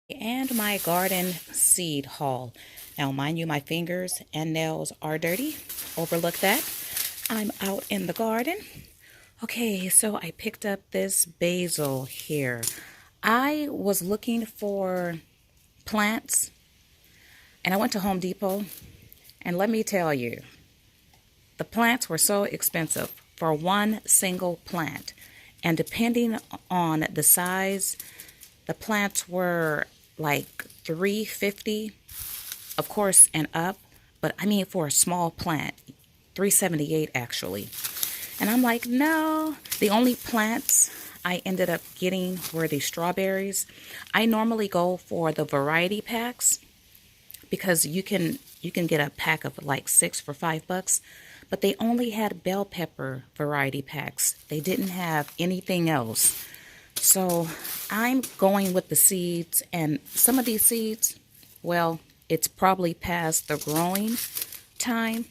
And my garden seed haul. Now, mind you, my fingers and nails are dirty. Overlook that. I'm out in the garden. Okay, so I picked up this basil here. I was looking for plants and I went to Home Depot, and let me tell you, the plants were so expensive for one single plant. And depending on the size, the plants were like 350, of course, and up. But I mean, for a small plant, 378 actually. And I'm like, no. The only plants I ended up getting were the strawberries. I normally go for the variety packs because you can get a pack of like 6 for $5, but they only had bell pepper variety packs. They didn't have anything else. So I'm going with the seeds, and some of these seeds, well, it's probably past the growing time,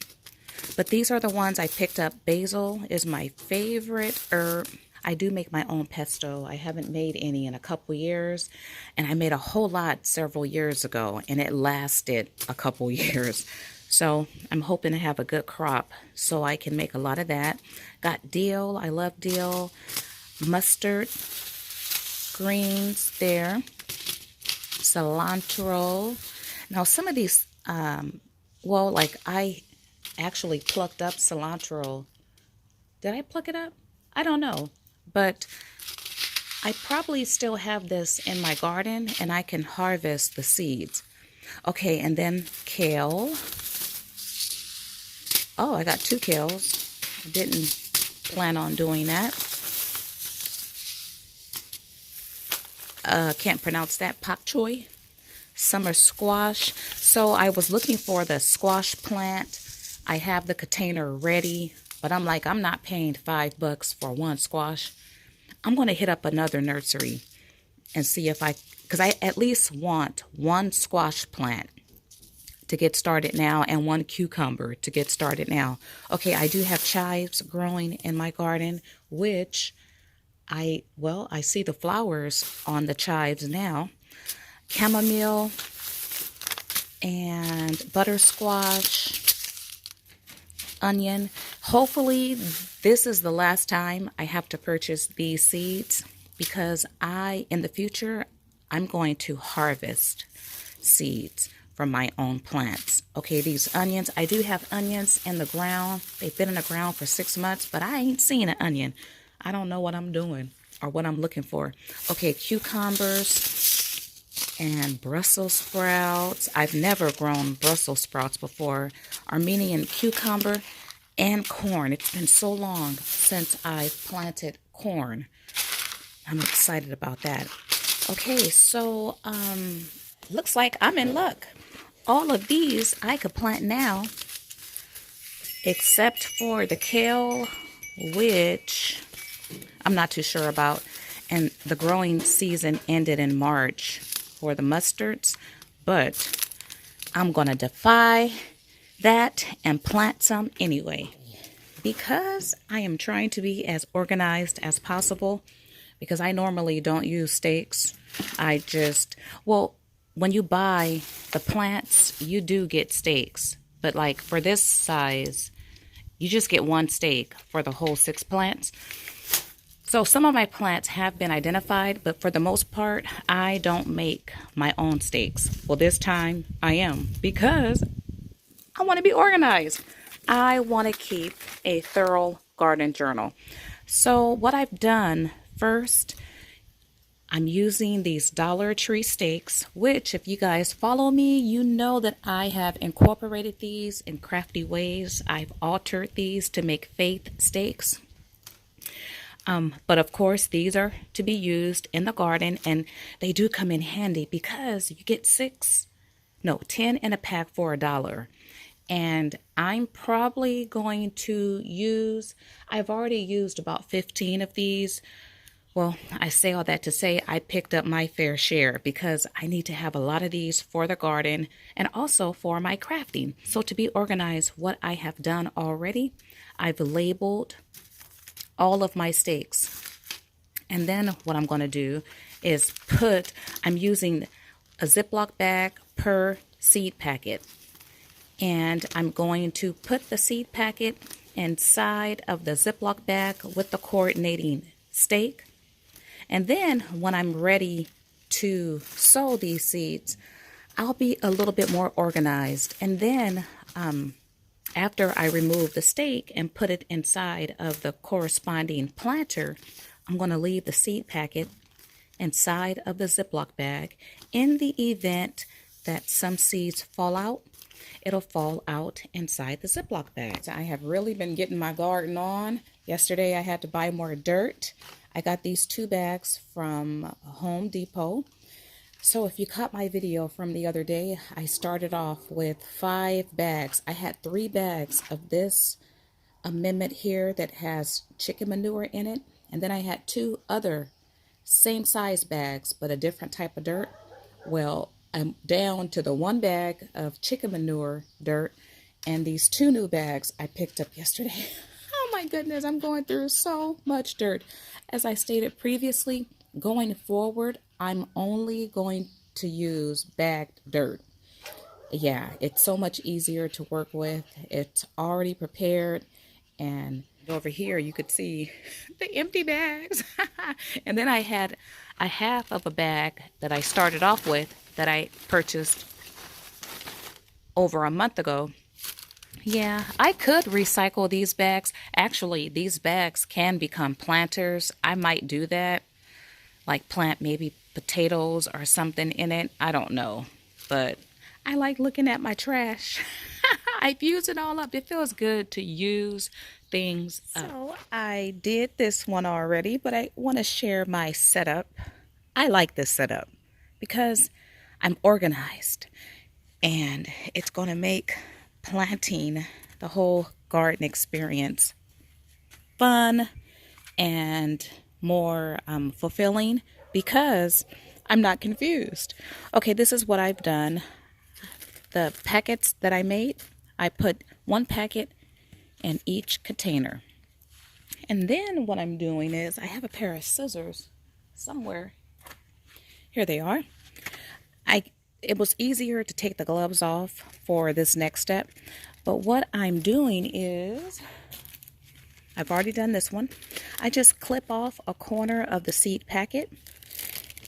but these are the ones I picked up. Basil is my favorite herb. I do make my own pesto. I haven't made any in a couple years, and I made a whole lot several years ago, and it lasted a couple years. So I'm hoping to have a good crop so I can make a lot of that. Got dill. I love dill. Mustard greens there. Cilantro. Now some of these, well, like I actually plucked up cilantro. Did I pluck it up? I don't know. But I probably still have this in my garden and I can harvest the seeds. Okay, and then kale. Oh, I got 2 kales. I didn't plan on doing that. Can't pronounce that. Pak choi. Summer squash. So I was looking for the squash plant. I have the container ready, but I'm like, I'm not paying $5 for one squash. I'm going to hit up another nursery and see if because I at least want one squash plant to get started now and one cucumber to get started now. Okay, I do have chives growing in my garden, which I see the flowers on the chives now. Chamomile and butter squash, onion. Hopefully this is the last time I have to purchase these seeds, because in the future, I'm going to harvest seeds from my own plants. Okay, these onions, I do have onions in the ground. They've been in the ground for 6 months, but I ain't seen an onion. I don't know what I'm doing or what I'm looking for. Okay, cucumbers and Brussels sprouts. I've never grown Brussels sprouts before. Armenian cucumber and corn. It's been so long since I've planted corn. I'm excited about that. Okay, so looks like I'm in luck. All of these I could plant now, except for the kale, which I'm not too sure about. And the growing season ended in March for the mustards, but I'm going to defy that and plant some anyway, because I am trying to be as organized as possible, because I normally don't use stakes. When you buy the plants, you do get stakes, but like for this size, you just get one stake for the whole 6 plants. So some of my plants have been identified, but for the most part, I don't make my own stakes. Well, this time I am, because I want to be organized. I want to keep a thorough garden journal. So what I've done first, I'm using these Dollar Tree stakes, which if you guys follow me, you know that I have incorporated these in crafty ways. I've altered these to make faith stakes. But of course, these are to be used in the garden, and they do come in handy because you get 10 in a pack for $1. And I'm probably going to I've already used about 15 of these. Well, I say all that to say I picked up my fair share, because I need to have a lot of these for the garden and also for my crafting. So to be organized, what I have done already, I've labeled all of my stakes. And then what I'm going to do is I'm using a Ziploc bag per seed packet. And I'm going to put the seed packet inside of the Ziploc bag with the coordinating stake. And then when I'm ready to sow these seeds, I'll be a little bit more organized. And then after I remove the stake and put it inside of the corresponding planter, I'm going to leave the seed packet inside of the Ziploc bag. In the event that some seeds fall out, it'll fall out inside the Ziploc bag. I have really been getting my garden on. Yesterday I had to buy more dirt. I got these 2 bags from Home Depot. So if you caught my video from the other day, I started off with 5 bags. I had 3 bags of this amendment here that has chicken manure in it. And then I had 2 other same size bags, but a different type of dirt. Well, I'm down to the 1 bag of chicken manure dirt and these 2 new bags I picked up yesterday. Oh my goodness, I'm going through so much dirt. As I stated previously, going forward, I'm only going to use bagged dirt. Yeah, it's so much easier to work with. It's already prepared, and over here you could see the empty bags. And then I had a half of a bag that I started off with that I purchased over a month ago. Yeah, I could recycle these bags. Actually, these bags can become planters. I might do that, like plant maybe potatoes or something in it. I don't know, but I like looking at my trash. I've used it all up. It feels good to use things up. So I did this one already, but I want to share my setup. I like this setup because I'm organized, and it's going to make planting the whole garden experience fun and more fulfilling because I'm not confused. Okay, this is what I've done. The packets that I made, I put 1 packet in each container. And then what I'm doing is I have a pair of scissors somewhere. Here they are. It was easier to take the gloves off for this next step. But what I'm doing is, I've already done this one. I just clip off a corner of the seed packet.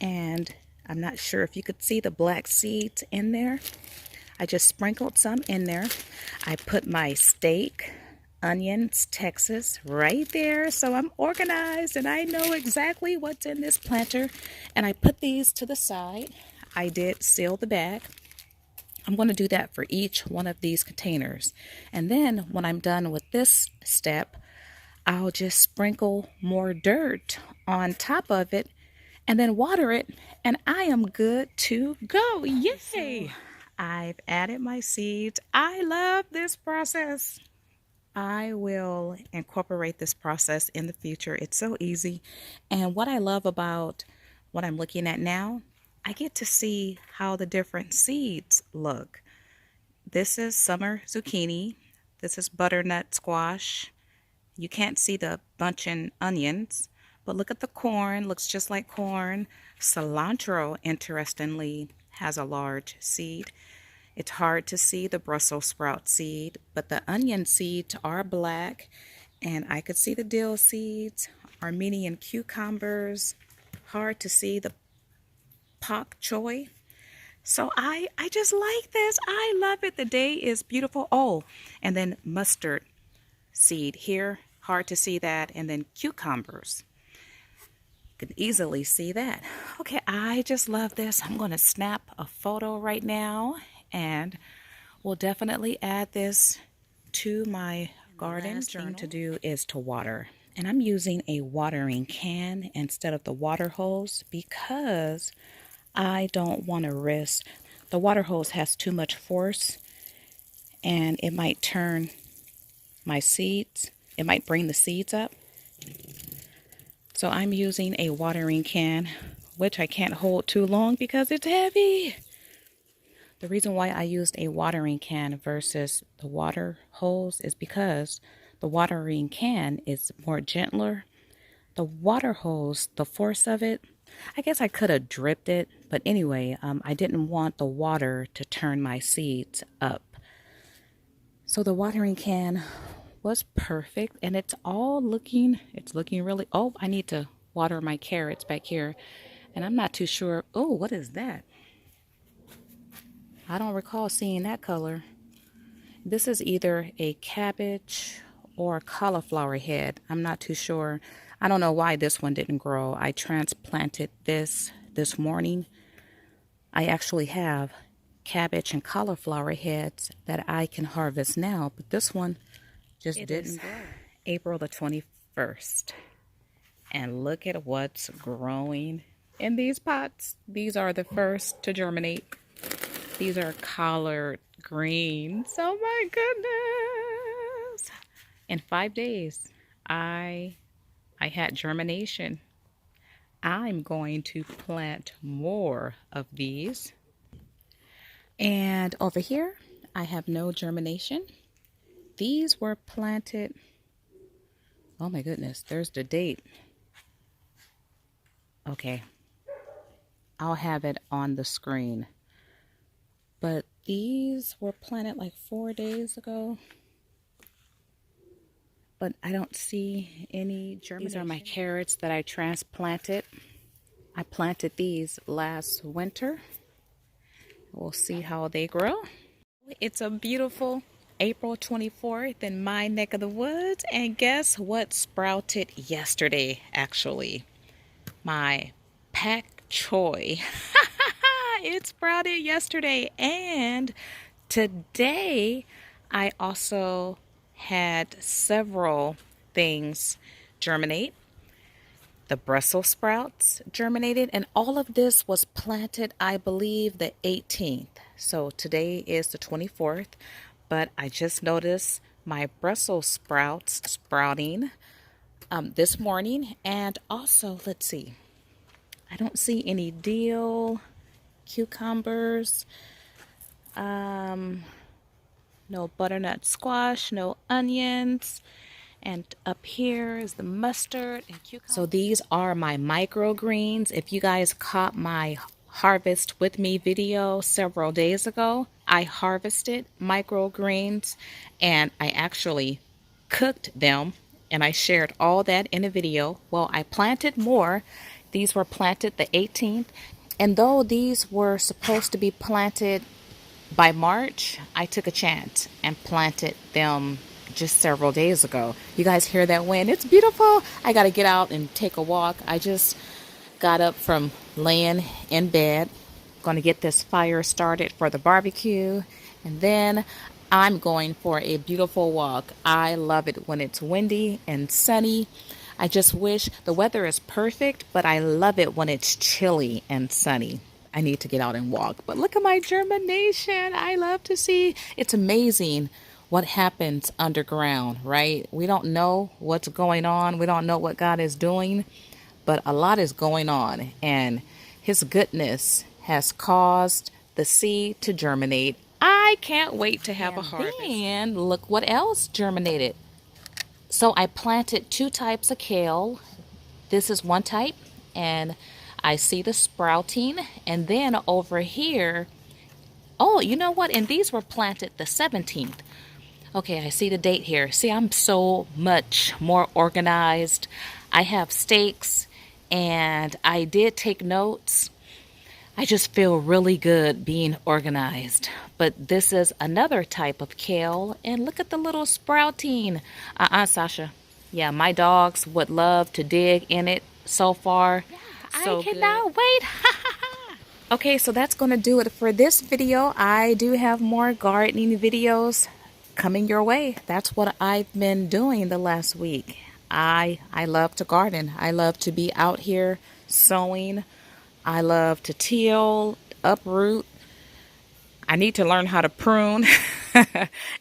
And I'm not sure if you could see the black seeds in there. I just sprinkled some in there. I put my steak, onions, Texas right there. So I'm organized and I know exactly what's in this planter. And I put these to the side. I did seal the bag. I'm going to do that for each one of these containers. And then when I'm done with this step, I'll just sprinkle more dirt on top of it and then water it, and I am good to go. Yay! I've added my seeds. I love this process. I will incorporate this process in the future. It's so easy. And what I love about what I'm looking at now, I get to see how the different seeds look. This is summer zucchini. This is butternut squash. You can't see the bunching onions, but look at the corn. Looks just like corn. Cilantro, interestingly, has a large seed. It's hard to see the Brussels sprout seed, but the onion seeds are black, and I could see the dill seeds, Armenian cucumbers. Hard to see the pak choi. So I just like this. I love it. The day is beautiful. Oh, and then mustard seed here. Hard to see that. And then cucumbers. You can easily see that. Okay, I just love this. I'm going to snap a photo right now, and we'll definitely add this to my garden. Last thing to do is to water. And I'm using a watering can instead of the water hose because I don't want to risk. The water hose has too much force and it might turn my seeds. It might bring the seeds up. So I'm using a watering can, which I can't hold too long because it's heavy. The reason why I used a watering can versus the water hose is because the watering can is more gentler. The water hose, the force of it I guess I could have dripped it, but anyway, I didn't want the water to turn my seeds up. So the watering can was perfect, and it's looking really, oh, I need to water my carrots back here, and I'm not too sure. Oh, what is that? I don't recall seeing that color. This is either a cabbage or a cauliflower head. I'm not too sure. I don't know why this one didn't grow. I transplanted this morning. I actually have cabbage and cauliflower heads that I can harvest now, but this one just didn't grow. April the 21st. And look at what's growing in these pots. These are the first to germinate. These are collard greens. Oh my goodness. In 5 days, I had germination. I'm going to plant more of these. And over here, I have no germination. These were planted, oh my goodness, there's the date. Okay, I'll have it on the screen. But these were planted like 4 days ago. But I don't see any germination. These are my carrots that I transplanted. I planted these last winter. We'll see how they grow. It's a beautiful April 24th in my neck of the woods. And guess what sprouted yesterday, actually? My pak choy. It sprouted yesterday. And today, I also had several things germinate. The Brussels sprouts germinated, and all of this was planted, I believe, the 18th. So today is the 24th, but I just noticed my Brussels sprouts sprouting this morning. And also, let's see, I don't see any dill, cucumbers, no butternut squash, no onions. And up here is the mustard and cucumber. So these are my microgreens. If you guys caught my harvest with me video several days ago, I harvested microgreens and I actually cooked them, and I shared all that in a video. Well, I planted more. These were planted the 18th, and though these were supposed to be planted by March, I took a chance and planted them just several days ago. You guys hear that wind? It's beautiful. I got to get out and take a walk. I just got up from laying in bed. Going to get this fire started for the barbecue, and then I'm going for a beautiful walk. I love it when it's windy and sunny. I just wish the weather is perfect, but I love it when it's chilly and sunny. I need to get out and walk. But look at my germination. I love to see. It's amazing what happens underground, right? We don't know what's going on. We don't know what God is doing, but a lot is going on, and His goodness has caused the seed to germinate. I can't wait to have a harvest. And look what else germinated. So I planted 2 types of kale. This is one type, and I see the sprouting. And then over here, oh, you know what? And these were planted the 17th. Okay, I see the date here. See, I'm so much more organized. I have stakes, and I did take notes. I just feel really good being organized. But this is another type of kale, and look at the little sprouting. Sasha. Yeah, my dogs would love to dig in it so far. Yeah, so I cannot wait. Okay, so that's going to do it for this video. I do have more gardening videos coming your way. That's what I've been doing the last week. I love to garden. I love to be out here sowing. I love to till, uproot. I need to learn how to prune.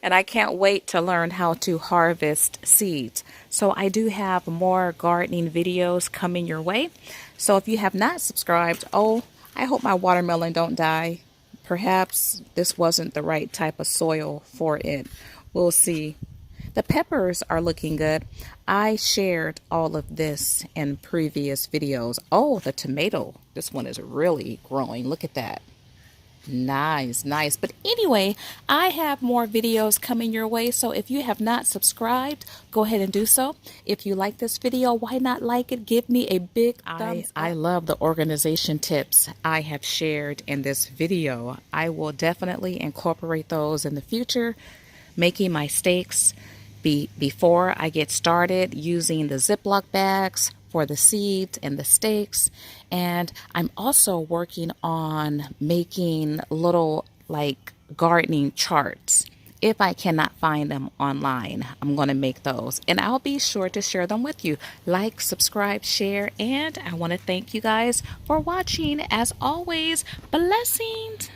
And I can't wait to learn how to harvest seeds. So I do have more gardening videos coming your way. So if you have not subscribed, oh, I hope my watermelon don't die. Perhaps this wasn't the right type of soil for it. We'll see. The peppers are looking good. I shared all of this in previous videos. Oh, the tomato. This one is really growing. Look at that. Nice, nice. But anyway, I have more videos coming your way. So if you have not subscribed, go ahead and do so. If you like this video, why not like it? Give me a big thumbs up. I love the organization tips I have shared in this video. I will definitely incorporate those in the future, making my steaks before I get started, using the Ziploc bags for the seeds and the steaks. And I'm also working on making little like gardening charts. If I cannot find them online, I'm going to make those, and I'll be sure to share them with you. Like, subscribe, share, and I want to thank you guys for watching. As always, blessings.